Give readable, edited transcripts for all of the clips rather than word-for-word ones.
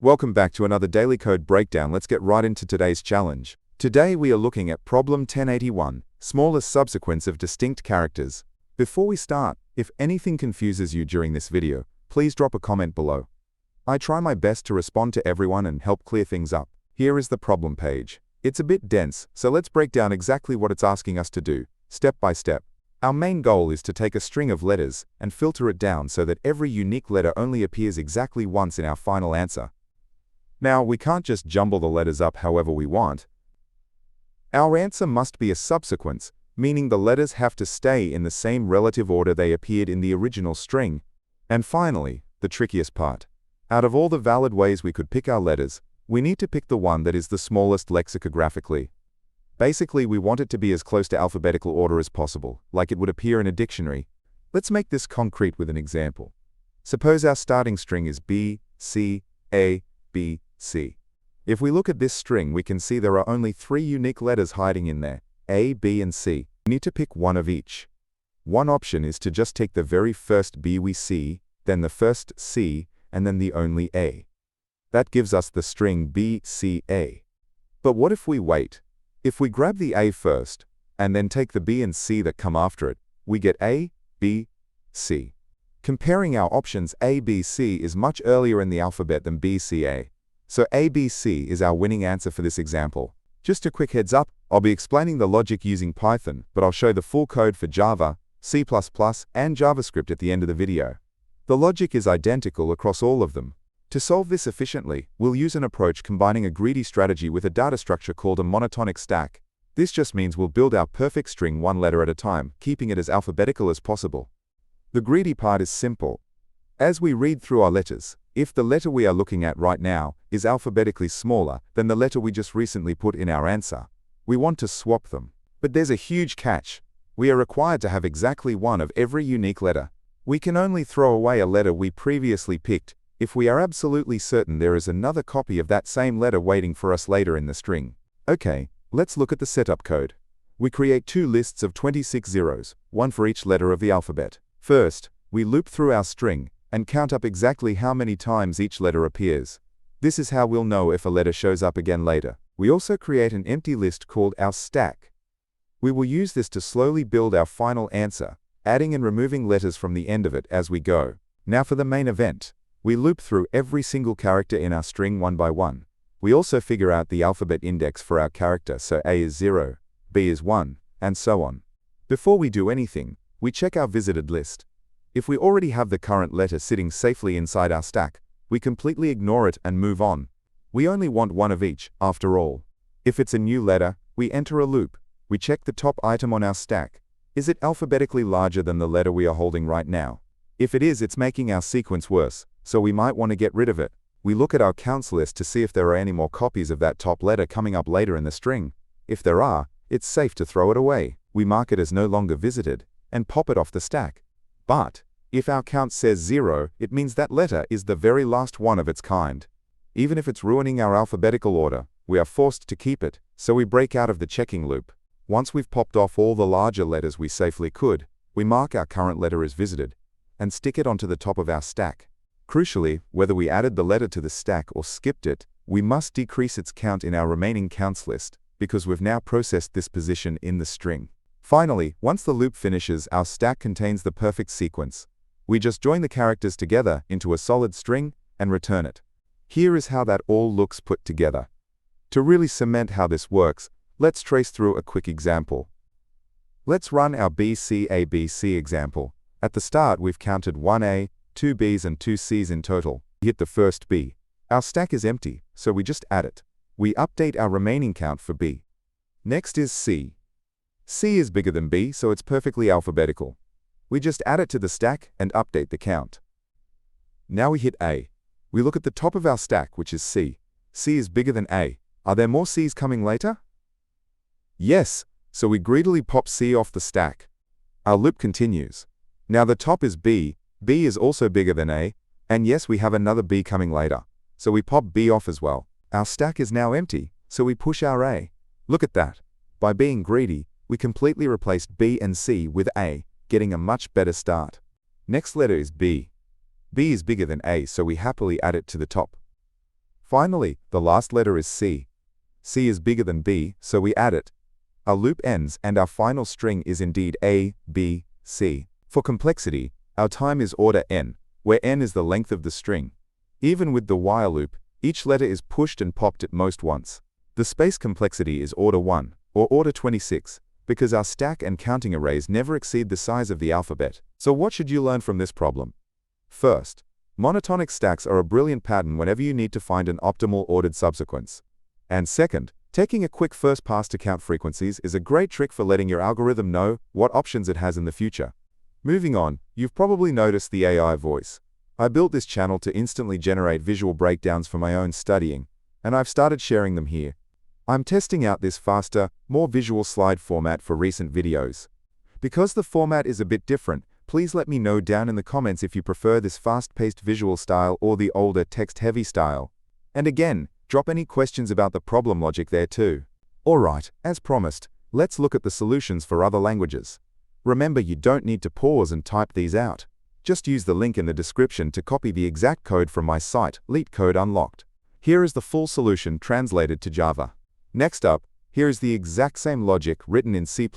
Welcome back to another Daily Code Breakdown. Let's get right into today's challenge. Today we are looking at problem 1081, smallest subsequence of distinct characters. Before we start, if anything confuses you during this video, please drop a comment below. I try my best to respond to everyone and help clear things up. Here is the problem page. It's a bit dense, so let's break down exactly what it's asking us to do, step by step. Our main goal is to take a string of letters and filter it down so that every unique letter only appears exactly once in our final answer. Now, we can't just jumble the letters up however we want. Our answer must be a subsequence, meaning the letters have to stay in the same relative order they appeared in the original string. And finally, the trickiest part. Out of all the valid ways we could pick our letters, we need to pick the one that is the smallest lexicographically. Basically, we want it to be as close to alphabetical order as possible, like it would appear in a dictionary. Let's make this concrete with an example. Suppose our starting string is B, C, A, B, C. If we look at this string, we can see there are only 3 unique letters hiding in there, A, B, and C. We need to pick one of each. One option is to just take the very first B we see, then the first C, and then the only A. That gives us the string B, C, A. But what if we wait? If we grab the A first, and then take the B and C that come after it, we get A, B, C. Comparing our options, A, B, C is much earlier in the alphabet than B, C, A. So A, B, C is our winning answer for this example. Just a quick heads up, I'll be explaining the logic using Python, but I'll show the full code for Java, C++, and JavaScript at the end of the video. The logic is identical across all of them. To solve this efficiently, we'll use an approach combining a greedy strategy with a data structure called a monotonic stack. This just means we'll build our perfect string one letter at a time, keeping it as alphabetical as possible. The greedy part is simple. As we read through our letters, if the letter we are looking at right now is alphabetically smaller than the letter we just recently put in our answer, we want to swap them. But there's a huge catch. We are required to have exactly one of every unique letter. We can only throw away a letter we previously picked if we are absolutely certain there is another copy of that same letter waiting for us later in the string. Okay, let's look at the setup code. We create 2 lists of 26 zeros, one for each letter of the alphabet. First, we loop through our string and count up exactly how many times each letter appears. This is how we'll know if a letter shows up again later. We also create an empty list called our stack. We will use this to slowly build our final answer, adding and removing letters from the end of it as we go. Now for the main event. We loop through every single character in our string one by one. We also figure out the alphabet index for our character, so A is 0, B is 1, and so on. Before we do anything, we check our visited list. If we already have the current letter sitting safely inside our stack, we completely ignore it and move on. We only want one of each, after all. If it's a new letter, we enter a loop. We check the top item on our stack. Is it alphabetically larger than the letter we are holding right now? If it is, it's making our sequence worse, so we might want to get rid of it. We look at our counts list to see if there are any more copies of that top letter coming up later in the string. If there are, it's safe to throw it away. We mark it as no longer visited and pop it off the stack. But if our count says 0, it means that letter is the very last one of its kind. Even if it's ruining our alphabetical order, we are forced to keep it, so we break out of the checking loop. Once we've popped off all the larger letters we safely could, we mark our current letter as visited and stick it onto the top of our stack. Crucially, whether we added the letter to the stack or skipped it, we must decrease its count in our remaining counts list, because we've now processed this position in the string. Finally, once the loop finishes, our stack contains the perfect sequence. We just join the characters together into a solid string and return it. Here is how that all looks put together. To really cement how this works, let's trace through a quick example. Let's run our BCABC example. At the start, we've counted 1 A, 2 Bs, and 2 Cs in total. We hit the first B. Our stack is empty, so we just add it. We update our remaining count for B. Next is C. C is bigger than B, so it's perfectly alphabetical. We just add it to the stack and update the count. Now we hit A. We look at the top of our stack, which is C. C is bigger than A. Are there more Cs coming later? Yes, so we greedily pop C off the stack. Our loop continues. Now the top is B. B is also bigger than A, and yes, we have another B coming later. So we pop B off as well. Our stack is now empty, so we push our A. Look at that. By being greedy, we completely replaced B and C with A, getting a much better start. Next letter is B. B is bigger than A, so we happily add it to the top. Finally, the last letter is C. C is bigger than B, so we add it. Our loop ends and our final string is indeed A, B, C. For complexity, our time is order n, where n is the length of the string. Even with the while loop, each letter is pushed and popped at most once. The space complexity is order 1, or order 26, because our stack and counting arrays never exceed the size of the alphabet. So what should you learn from this problem? First, monotonic stacks are a brilliant pattern whenever you need to find an optimal ordered subsequence. And second, taking a quick first pass to count frequencies is a great trick for letting your algorithm know what options it has in the future. Moving on, you've probably noticed the AI voice. I built this channel to instantly generate visual breakdowns for my own studying, and I've started sharing them here. I'm testing out this faster, more visual slide format for recent videos. Because the format is a bit different, please let me know down in the comments if you prefer this fast-paced visual style or the older text-heavy style. And again, drop any questions about the problem logic there too. Alright, as promised, let's look at the solutions for other languages. Remember, you don't need to pause and type these out. Just use the link in the description to copy the exact code from my site, Leetcode Unlocked. Here is the full solution translated to Java. Next up, here is the exact same logic written in C++.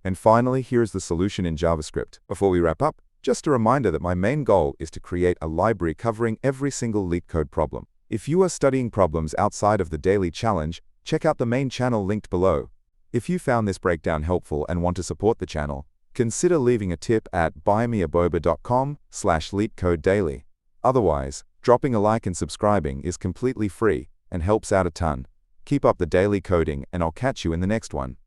And finally, here is the solution in JavaScript. Before we wrap up, just a reminder that my main goal is to create a library covering every single Leetcode problem. If you are studying problems outside of the daily challenge, check out the main channel linked below. If you found this breakdown helpful and want to support the channel, consider leaving a tip at buymeaboba.com/leetcodedaily. Otherwise, dropping a like and subscribing is completely free and helps out a ton. Keep up the daily coding, and I'll catch you in the next one.